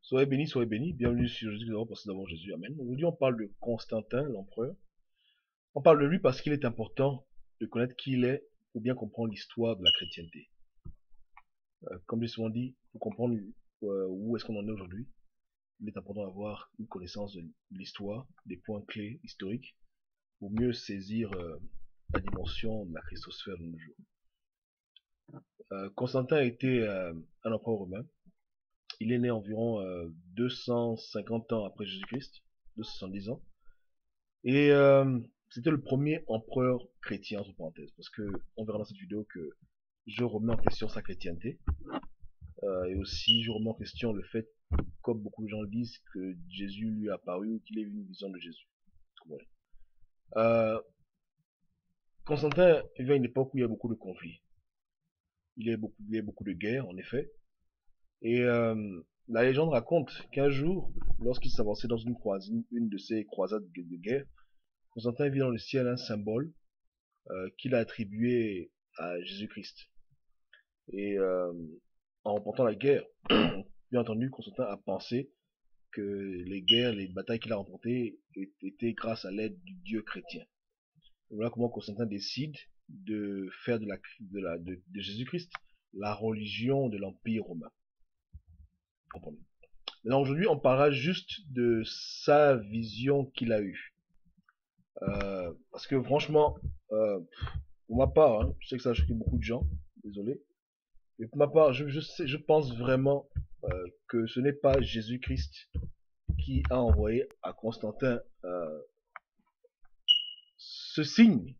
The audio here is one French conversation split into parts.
Soyez bénis, bienvenue sur Jésus, nous avons passé devant Jésus, amen. Aujourd'hui on parle de Constantin, l'empereur. On parle de lui parce qu'il est important de connaître qui il est pour bien comprendre l'histoire de la chrétienté. Comme j'ai souvent dit, pour comprendre où est-ce qu'on en est aujourd'hui, il est important d'avoir une connaissance de l'histoire, des points clés historiques, pour mieux saisir la dimension de la Christosphère de nos jours. Constantin a été un empereur romain. Il est né environ 250 ans après Jésus-Christ, 270 ans. Et c'était le premier empereur chrétien, entre parenthèses, parce que on verra dans cette vidéo que je remets en question sa chrétienté. Et aussi, je remets en question le fait, comme beaucoup de gens le disent, que Jésus lui est apparu ou qu'il ait eu une vision de Jésus. Ouais. Constantin vit à une époque où il y a beaucoup de conflits. Il y a beaucoup de guerres, en effet. Et la légende raconte qu'un jour, lorsqu'il s'avançait dans une de ces croisades de guerre, Constantin vit dans le ciel un symbole qu'il a attribué à Jésus-Christ. Et en remportant la guerre, bien entendu, Constantin a pensé que les guerres, les batailles qu'il a remportées étaient grâce à l'aide du Dieu chrétien. Et voilà comment Constantin décide de faire de Jésus-Christ la religion de l'Empire romain. Comprenez. Maintenant, aujourd'hui, on parlera juste de sa vision qu'il a eue. Parce que franchement, pour ma part, hein, je sais que ça a choqué beaucoup de gens, désolé. Mais pour ma part, je pense vraiment que ce n'est pas Jésus-Christ qui a envoyé à Constantin ce signe,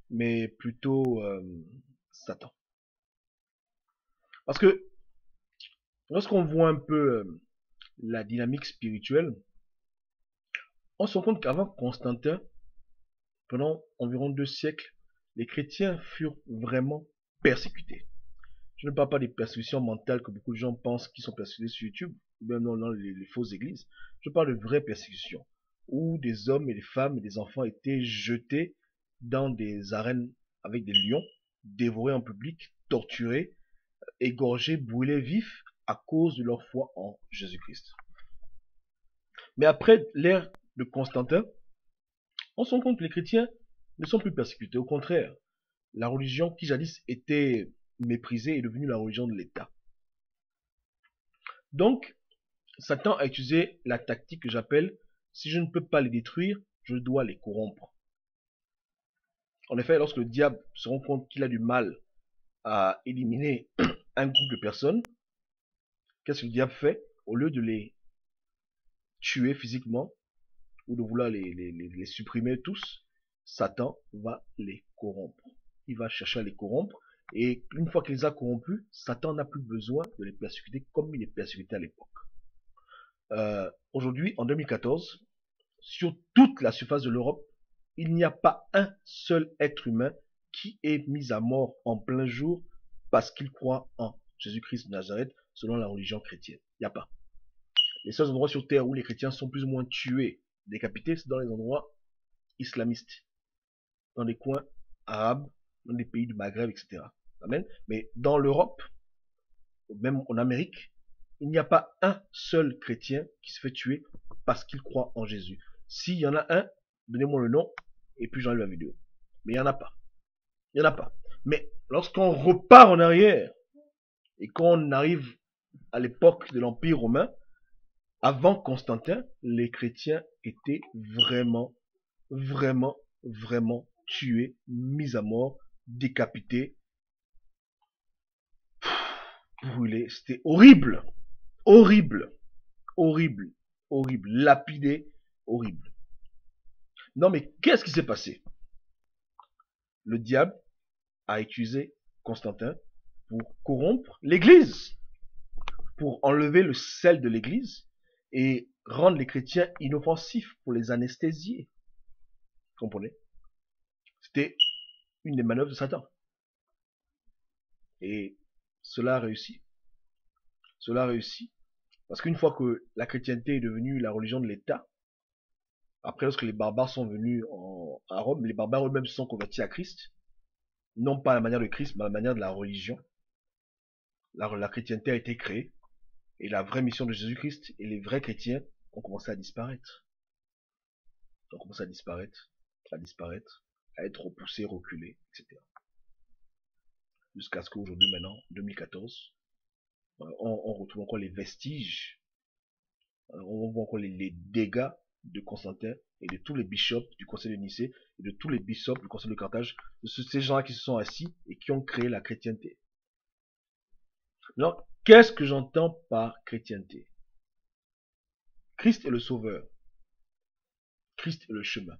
mais plutôt Satan. Parce que lorsqu'on voit un peu la dynamique spirituelle, on se rend compte qu'avant Constantin, pendant environ 2 siècles, les chrétiens furent vraiment persécutés. Je ne parle pas des persécutions mentales que beaucoup de gens pensent qu'ils sont persécutés sur YouTube, ou même dans les fausses églises. Je parle de vraies persécutions, où des hommes et des femmes et des enfants étaient jetés dans des arènes avec des lions, dévorés en public, torturés, égorgés, brûlés vifs à cause de leur foi en Jésus-Christ. Mais après l'ère de Constantin, on se rend compte que les chrétiens ne sont plus persécutés. Au contraire, la religion qui jadis était méprisée est devenue la religion de l'État. Donc, Satan a utilisé la tactique que j'appelle « si je ne peux pas les détruire, je dois les corrompre ». En effet, lorsque le diable se rend compte qu'il a du mal à éliminer un groupe de personnes, qu'est-ce que le diable fait? Au lieu de les tuer physiquement ou de vouloir les supprimer tous, Satan va les corrompre. Il va chercher à les corrompre. Et une fois qu'il les a corrompus, Satan n'a plus besoin de les persécuter comme il les persécutait à l'époque. Aujourd'hui, en 2014, sur toute la surface de l'Europe, il n'y a pas un seul être humain qui est mis à mort en plein jour parce qu'il croit en Jésus-Christ de Nazareth selon la religion chrétienne. Il n'y a pas. Les seuls endroits sur terre où les chrétiens sont plus ou moins tués, décapités, c'est dans les endroits islamistes, dans des coins arabes, dans des pays du Maghreb, etc. Amen. Mais dans l'Europe, même en Amérique, il n'y a pas un seul chrétien qui se fait tuer parce qu'il croit en Jésus. S'il y en a un, donnez-moi le nom, et puis j'enlève la vidéo. Mais il n'y en a pas. Il n'y en a pas. Mais lorsqu'on repart en arrière, et qu'on arrive à l'époque de l'Empire romain, avant Constantin, les chrétiens étaient vraiment tués, mis à mort, décapités, brûlés. C'était horrible, horrible, horrible, horrible, lapidé, horrible. Non mais qu'est-ce qui s'est passé? Le diable a utilisé Constantin pour corrompre l'Église, pour enlever le sel de l'Église et rendre les chrétiens inoffensifs, pour les anesthésier. Vous comprenez? C'était une des manœuvres de Satan. Et cela a réussi. Cela a réussi. Parce qu'une fois que la chrétienté est devenue la religion de l'État, après lorsque les barbares sont venus à Rome, les barbares eux-mêmes se sont convertis à Christ, non pas à la manière de Christ, mais à la manière de la religion. La chrétienté a été créée. Et la vraie mission de Jésus-Christ et les vrais chrétiens ont commencé à disparaître. Ils ont commencé à disparaître, à être repoussés, reculés, etc. Jusqu'à ce qu'aujourd'hui, maintenant, 2014, on retrouve encore les vestiges, on voit encore les dégâts de Constantin et de tous les bishops du conseil de Nicée et de tous les bishops du conseil de Carthage, de ces gens-là qui se sont assis et qui ont créé la chrétienté. Alors, qu'est-ce que j'entends par chrétienté? Christ est le sauveur. Christ est le chemin.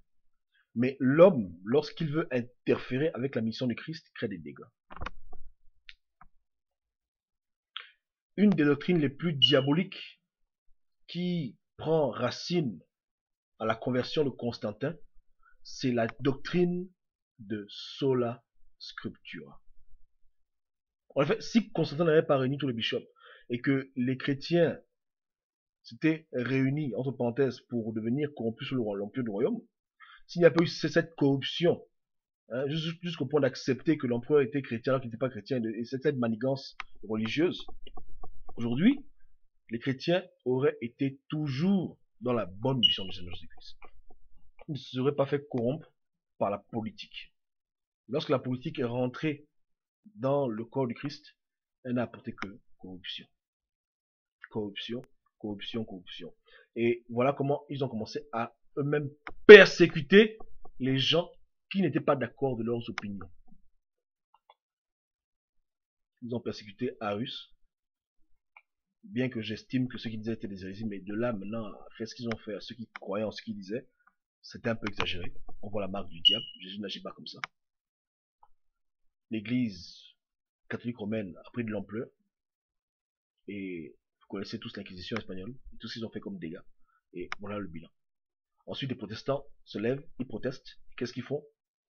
Mais l'homme, lorsqu'il veut interférer avec la mission de Christ, crée des dégâts. Une des doctrines les plus diaboliques qui prend racine à la conversion de Constantin, c'est la doctrine de sola scriptura. En fait, si Constantin n'avait pas réuni tous les bishops et que les chrétiens s'étaient réunis, entre parenthèses, pour devenir corrompus sous l'empire du royaume, s'il n'y a pas eu cette corruption, hein, jusqu'au point d'accepter que l'empereur était chrétien alors qu'il n'était pas chrétien, et cette manigance religieuse, aujourd'hui, les chrétiens auraient été toujours dans la bonne mission du Seigneur Jésus-Christ. Ils ne se seraient pas fait corrompre par la politique. Lorsque la politique est rentrée dans le corps du Christ, elle n'a apporté que corruption. Corruption, corruption, corruption. Et voilà comment ils ont commencé à eux-mêmes persécuter les gens qui n'étaient pas d'accord de leurs opinions. Ils ont persécuté Arius, bien que j'estime que ce qu'ils disaient étaient des hérésies, mais de là maintenant à faire ce qu'ils ont fait à ceux qui croyaient en ce qu'ils disaient, c'était un peu exagéré. On voit la marque du diable. Jésus n'agit pas comme ça. L'église catholique romaine a pris de l'ampleur. Et vous connaissez tous l'inquisition espagnole, et tout ce qu'ils ont fait comme dégâts. Et voilà le bilan. Ensuite, les protestants se lèvent, ils protestent. Qu'est-ce qu'ils font?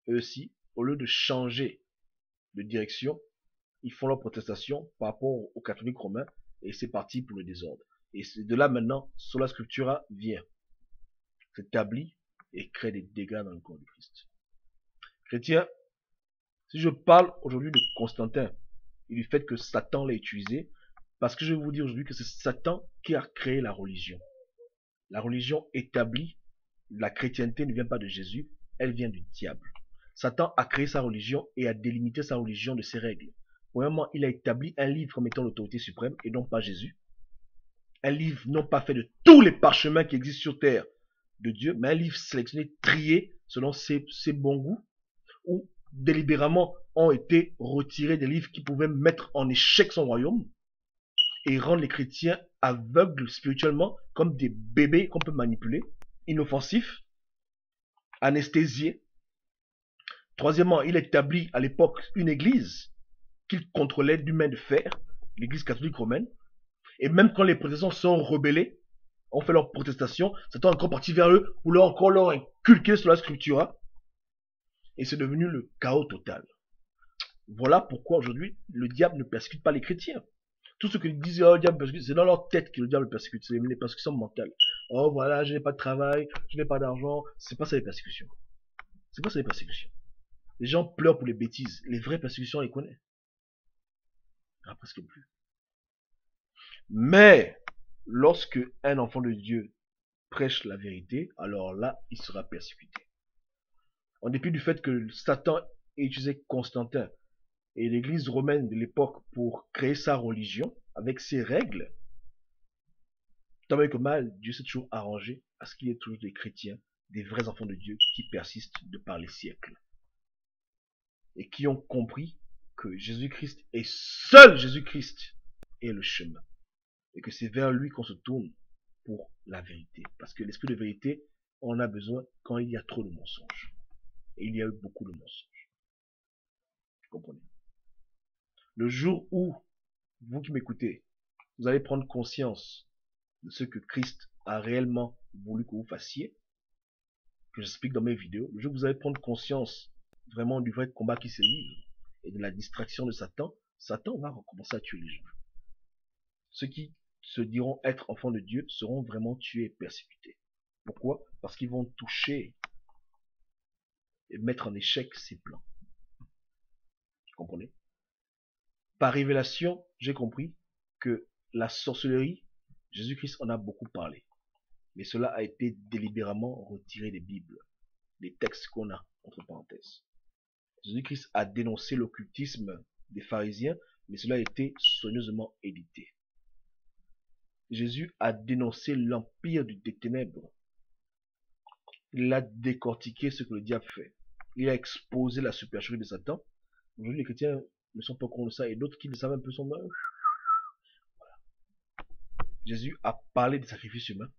Eux aussi, au lieu de changer de direction, ils font leur protestation par rapport aux catholiques romains, et c'est parti pour le désordre. Et c'est de là maintenant, sola scriptura vient, s'établit et crée des dégâts dans le corps du Christ. Chrétiens, si je parle aujourd'hui de Constantin et du fait que Satan l'a utilisé, parce que je vais vous dire aujourd'hui que c'est Satan qui a créé la religion. La religion établie, la chrétienté ne vient pas de Jésus, elle vient du diable. Satan a créé sa religion et a délimité sa religion de ses règles. Premièrement, il a établi un livre comme étant l'autorité suprême et non pas Jésus. Un livre non pas fait de tous les parchemins qui existent sur terre de Dieu, mais un livre sélectionné, trié selon ses bons goûts, où délibérément ont été retirés des livres qui pouvaient mettre en échec son royaume et rendre les chrétiens aveugles spirituellement comme des bébés qu'on peut manipuler, inoffensifs, anesthésiés. Troisièmement, il établit à l'époque une église qu'il contrôlait d'une main de fer, l'église catholique romaine, et même quand les protestants sont rebellés, ont fait leur protestation, Satan est encore parti vers eux pour encore leur inculquer sur la scriptura, et c'est devenu le chaos total. Voilà pourquoi aujourd'hui le diable ne persécute pas les chrétiens. Tout ce qu'ils disent, oh, le diable persécute, c'est dans leur tête que le diable persécute, c'est les persécutions mentales. Oh voilà, je n'ai pas de travail, je n'ai pas d'argent, c'est pas ça les persécutions. C'est pas ça les persécutions. Les gens pleurent pour les bêtises, les vraies persécutions on les connaît. Il n'y en a presque plus. Mais, lorsque un enfant de Dieu prêche la vérité, alors là, il sera persécuté. En dépit du fait que Satan ait utilisé Constantin et l'église romaine de l'époque pour créer sa religion, avec ses règles, tant bien que mal, Dieu s'est toujours arrangé à ce qu'il y ait toujours des chrétiens, des vrais enfants de Dieu qui persistent de par les siècles. Et qui ont compris que Jésus-Christ et seul Jésus-Christ est le chemin. Et que c'est vers lui qu'on se tourne pour la vérité. Parce que l'esprit de vérité, on en a besoin quand il y a trop de mensonges. Et il y a eu beaucoup de mensonges. Vous comprenez? Le jour où, vous qui m'écoutez, vous allez prendre conscience de ce que Christ a réellement voulu que vous fassiez, que j'explique dans mes vidéos, le jour où vous allez prendre conscience vraiment du vrai combat qui se livre et de la distraction de Satan, Satan va recommencer à tuer les gens. Ceux qui se diront être enfants de Dieu seront vraiment tués et persécutés. Pourquoi? Parce qu'ils vont toucher et mettre en échec ses plans. Vous comprenez? Par révélation, j'ai compris que la sorcellerie, Jésus-Christ en a beaucoup parlé. Mais cela a été délibérément retiré des Bibles, des textes qu'on a, entre parenthèses. Jésus-Christ a dénoncé l'occultisme des pharisiens, mais cela a été soigneusement édité. Jésus a dénoncé l'empire des ténèbres. Il a décortiqué ce que le diable fait. Il a exposé la supercherie de Satan. Aujourd'hui, les chrétiens ne sont pas au courant de ça, et d'autres qui le savent un peu sont morts. Voilà. Jésus a parlé des sacrifices humains.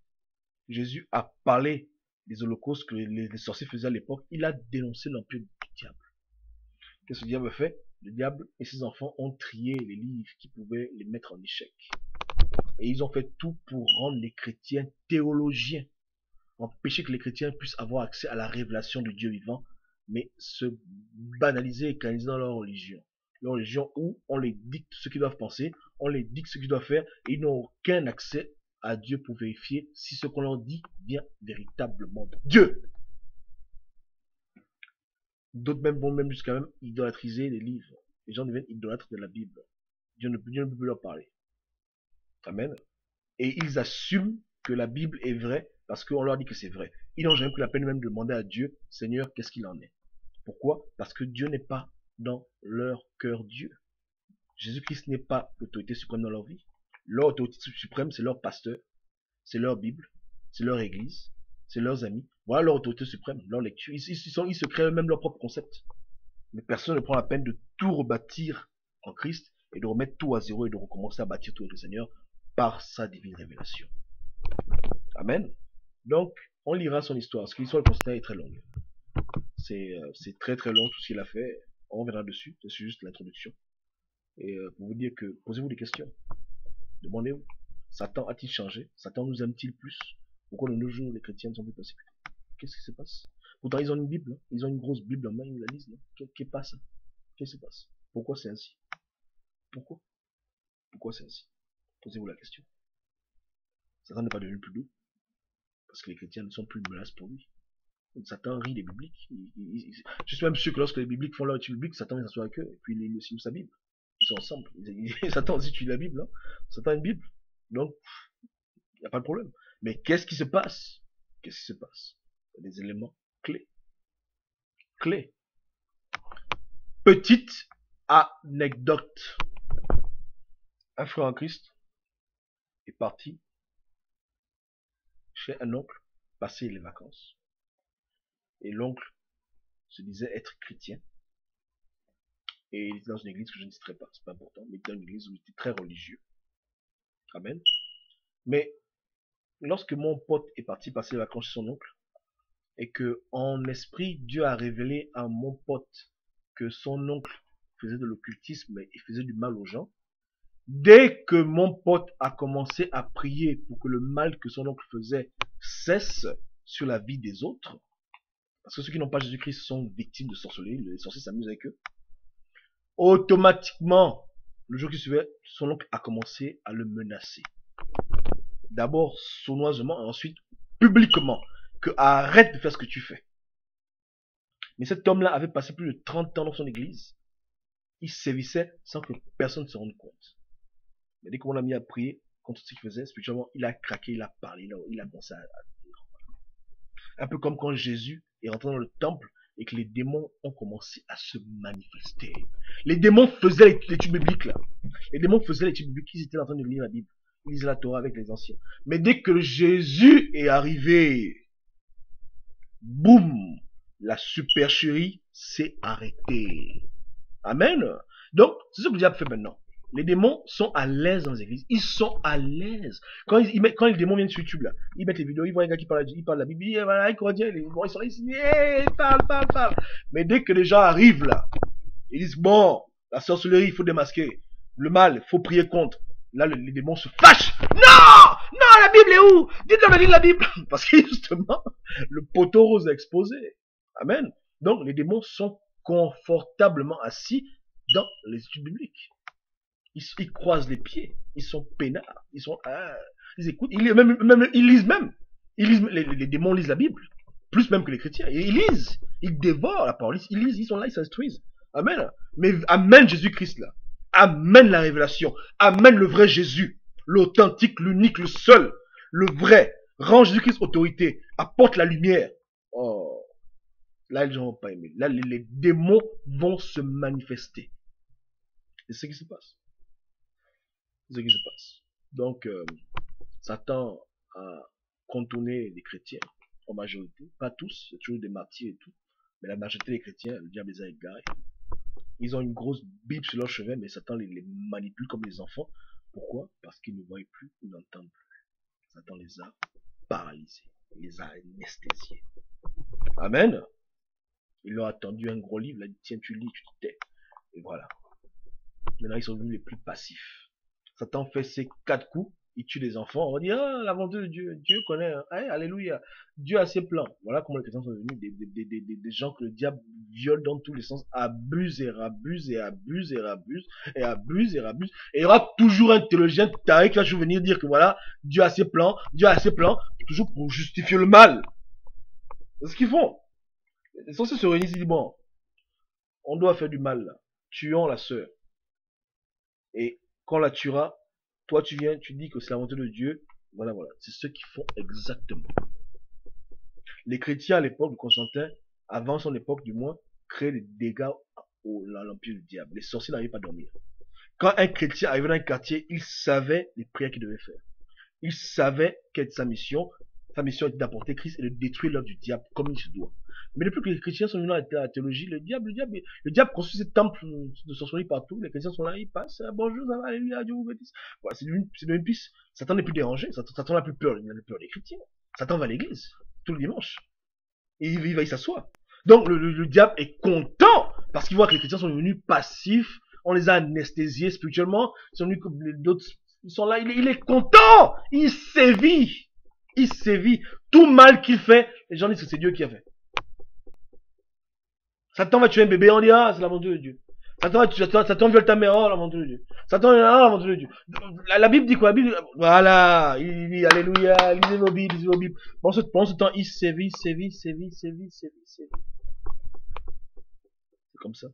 Jésus a parlé des holocaustes que les sorciers faisaient à l'époque. Il a dénoncé l'empire du diable. Qu'est-ce que le diable fait? Le diable et ses enfants ont trié les livres qui pouvaient les mettre en échec. Et ils ont fait tout pour rendre les chrétiens théologiens, empêcher que les chrétiens puissent avoir accès à la révélation du Dieu vivant, mais se banaliser et canaliser dans leur religion. Leur religion où on les dicte ce qu'ils doivent penser, on les dicte ce qu'ils doivent faire, et ils n'ont aucun accès à Dieu pour vérifier si ce qu'on leur dit vient véritablement de Dieu. D'autres même vont même jusqu'à même idolâtriser les livres. Les gens deviennent idolâtres de la Bible. Dieu ne peut plus leur parler. Amen. Et ils assument que la Bible est vraie parce qu'on leur dit que c'est vrai. Ils n'ont jamais pris la peine même de demander à Dieu, Seigneur, qu'est-ce qu'il en est? Pourquoi? Parce que Dieu n'est pas dans leur cœur Dieu. Jésus-Christ n'est pas l'autorité suprême dans leur vie. Leur autorité suprême, c'est leur pasteur, c'est leur Bible, c'est leur église, c'est leurs amis. Voilà leur autorité suprême, leur lecture. Ils se créent eux-mêmes leur propre concept. Mais personne ne prend la peine de tout rebâtir en Christ et de remettre tout à zéro et de recommencer à bâtir tout avec le Seigneur par sa divine révélation. Amen. Donc, on lira son histoire, parce que l'histoire du considère est très longue. C'est très très long tout ce qu'il a fait. On reviendra dessus, c'est juste l'introduction. Et pour vous dire que, posez-vous des questions. Demandez-vous, Satan a-t-il changé? Satan nous aime-t-il plus? Pourquoi de nos jours les chrétiens ne sont plus persécutés? Qu'est-ce qui se passe? Pourtant ils ont une Bible, hein? Ils ont une grosse Bible en main, ils la lisent. Qu'est-ce qui passe? Qu'est-ce qui se passe? Pourquoi c'est ainsi? Pourquoi? Pourquoi c'est ainsi? Posez-vous la question. Satan n'est pas devenu plus doux, parce que les chrétiens ne sont plus une menace pour lui. Satan rit des bibliques. Je suis même sûr que lorsque les bibliques font leur étude biblique, Satan vient s'asseoir avec eux, et puis il lit aussi sa Bible. Ils sont ensemble. Satan aussi étudie la Bible, hein? Satan a une Bible. Donc, il n'y a pas de problème. Mais qu'est-ce qui se passe? Qu'est-ce qui se passe? Il y a des éléments clés. Clés. Petite anecdote. Un frère en Christ est parti chez un oncle passer les vacances. Et l'oncle se disait être chrétien. Et il était dans une église que je ne citerai pas, c'est pas important, mais il était dans une église où il était très religieux. Amen. Mais lorsque mon pote est parti passer les vacances chez son oncle, et que en esprit, Dieu a révélé à mon pote que son oncle faisait de l'occultisme et faisait du mal aux gens, dès que mon pote a commencé à prier pour que le mal que son oncle faisait cesse sur la vie des autres, parce que ceux qui n'ont pas Jésus-Christ sont victimes de sorcellerie, les sorciers s'amusent avec eux, automatiquement, le jour qui suivait, son oncle a commencé à le menacer. D'abord sournoisement, et ensuite publiquement, que arrête de faire ce que tu fais. Mais cet homme-là avait passé plus de 30 ans dans son église. Il sévissait sans que personne ne se rende compte. Mais dès qu'on l'a mis à prier contre ce qu'il faisait, spirituellement, il a craqué, il a parlé, il a commencé à dire. Un peu comme quand Jésus est rentré dans le temple et que les démons ont commencé à se manifester. Les démons faisaient l'étude biblique là. Les démons faisaient l'étude biblique, ils étaient en train de lire la Bible. Ils lisaient la Torah avec les anciens. Mais dès que Jésus est arrivé, boum, la supercherie s'est arrêtée. Amen. Donc, c'est ce que le diable fait maintenant. Les démons sont à l'aise dans les églises. Ils sont à l'aise. Quand les démons viennent sur YouTube, là, ils mettent les vidéos, ils voient un gars qui parle de la Bible, voilà, ils sont ici, ils parlent. Mais dès que les gens arrivent là, ils disent, bon, la sorcellerie, il faut démasquer. Le mal, il faut prier contre. Là, les démons se fâchent. Non, la Bible est où? Dites-leur de lire la Bible. Parce que justement, le poteau rose est exposé. Amen. Donc, les démons sont confortablement assis dans les études bibliques. Ils croisent les pieds, ils sont peinards, ils écoutent, ils lisent même. Les démons lisent la Bible, plus même que les chrétiens. Ils lisent, ils dévorent la parole, ils lisent, ils sont là, ils s'instruisent. Amen. Mais amen Jésus-Christ là. Amen la révélation. Amen le vrai Jésus. l'authentique, l'unique, le seul, le vrai, rend Jésus-Christ autorité, apporte la lumière. Oh, là, les gens vont pas aimer. Là, les démons vont se manifester. C'est ce qui se passe. C'est ce qui se passe. Donc, Satan a contourné les chrétiens, en majorité. Pas tous, il y a toujours des martyrs et tout. Mais la majorité des chrétiens, le diable les a égarés. Ils ont une grosse Bible sur leur chevet, mais Satan les manipule comme les enfants. Pourquoi? Parce qu'ils ne voient plus, ils n'entendent plus. Satan les a paralysés, il les a anesthésiés. Amen. Il leur a tendu un gros livre, il a dit tiens, tu lis, tu te tais. Et voilà. Maintenant, ils sont devenus les plus passifs. Satan fait ses 4 coups, il tue les enfants. On dit ah, la volonté de Dieu, Dieu connaît. Hein. Hey, alléluia. Dieu a ses plans. Voilà comment les chrétiens sont devenus des gens que le diable viole dans tous les sens, abuse et rabuse et abuse et rabuse et abuse et rabuse. Et il y aura toujours un théologien taré qui va toujours venir dire que voilà, Dieu a ses plans, Dieu a ses plans, toujours pour justifier le mal. C'est ce qu'ils font. Ils sont censés se réunir, ils disent bon, on doit faire du mal là. Tuons la sœur. Et quand on la tuera, toi tu viens, tu dis que c'est la volonté de Dieu. Voilà, voilà. C'est ce qu'ils font exactement. Les chrétiens à l'époque de Constantin, avant son époque du moins, créaient des dégâts à l'empire du diable. Les sorciers n'arrivaient pas à dormir. Quand un chrétien arrivait dans un quartier, il savait les prières qu'il devait faire. Il savait quelle était sa mission. Sa mission était d'apporter Christ et de détruire l'œuvre du diable comme il se doit. Mais depuis que les chrétiens sont venus à la théologie, le diable construit ses temples de sorcellerie partout. Les chrétiens sont là, ils passent, bonjour, ça va, alléluia, Dieu vous bénisse. Voilà, c'est devenu pisse. Satan n'est plus dérangé, Satan n'a plus peur, il n'a plus peur des chrétiens. Satan va à l'église, tout le dimanche. Et il va y s'asseoir. Donc le diable est content, parce qu'il voit que les chrétiens sont devenus passifs, on les a anesthésiés spirituellement, ils sont venus comme d'autres, ils sont là, il est content, il sévit. Il sévit. Tout mal qu'il fait, les gens disent que c'est Dieu qui a fait. Satan va tuer un bébé, on dit ah, c'est la volonté de Dieu. Satan viole ta mère, oh, la volonté de Dieu. Satan, ah, la volonté de Dieu. La Bible dit quoi? La Bible, voilà, il dit alléluia, lisez vos Bibles, lisez vos Bibles. Pendant ce temps, il sévit. C'est comme ça.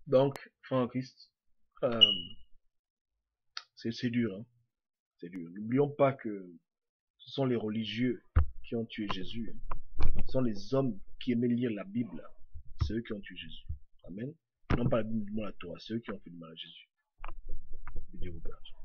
Donc, frère en Christ, c'est dur, hein. C'est dur. N'oublions pas que ce sont les religieux qui ont tué Jésus. Ce sont les hommes qui aimaient lire la Bible. C'est eux qui ont tué Jésus. Amen. Non pas la Bible, du moins la Torah. C'est eux qui ont fait du mal à Jésus. Que Dieu vous bénisse.